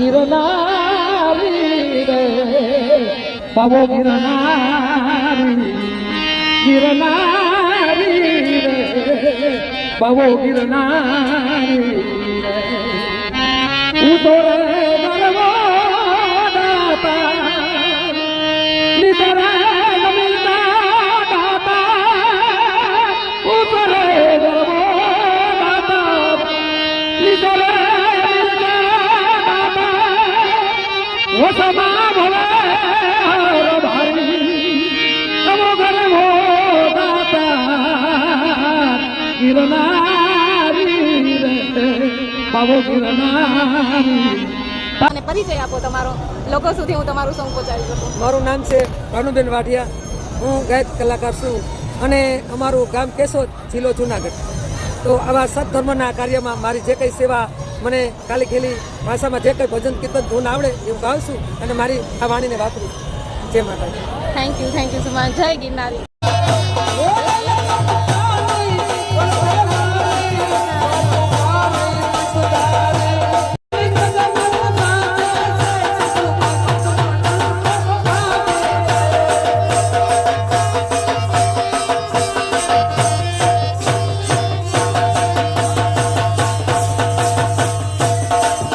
ગિરનારી રે બાબો ગિરનારી ગિરનારી રે બાબો ગિરનારી રે ઉતો રે ગરવો દાતા નિતરે ગમિતા દાતા ઉતો રે ગરવો દાતા નિતરે વસમા ભલે હર ભારી તમો ઘરે હો દાતા ગિરનારી રે બાબો ગિરનારી. અને પરિચય આપો તમારો, લોકો સુધી હું તમારું સોંગ પહોંચાડી શકું. મારું નામ છે ભાનુબેન વાઢિયા, હું ગાયક કલાકાર છું અને અમારું ગામ કેશોદ, જિલ્લો જુનાગઢ. તો આવા સત્ધર્મના કાર્યમાં મારી જે કંઈ સેવા મને કાલી ખેલી ભાષામાં જે કંઈ ભજન કીર્તન ધૂન આવડે એવું ગાઉં છું અને મારી આ વાણીને વાપરું. જય માતાજી. Thank you so much. જય ગિરનારી.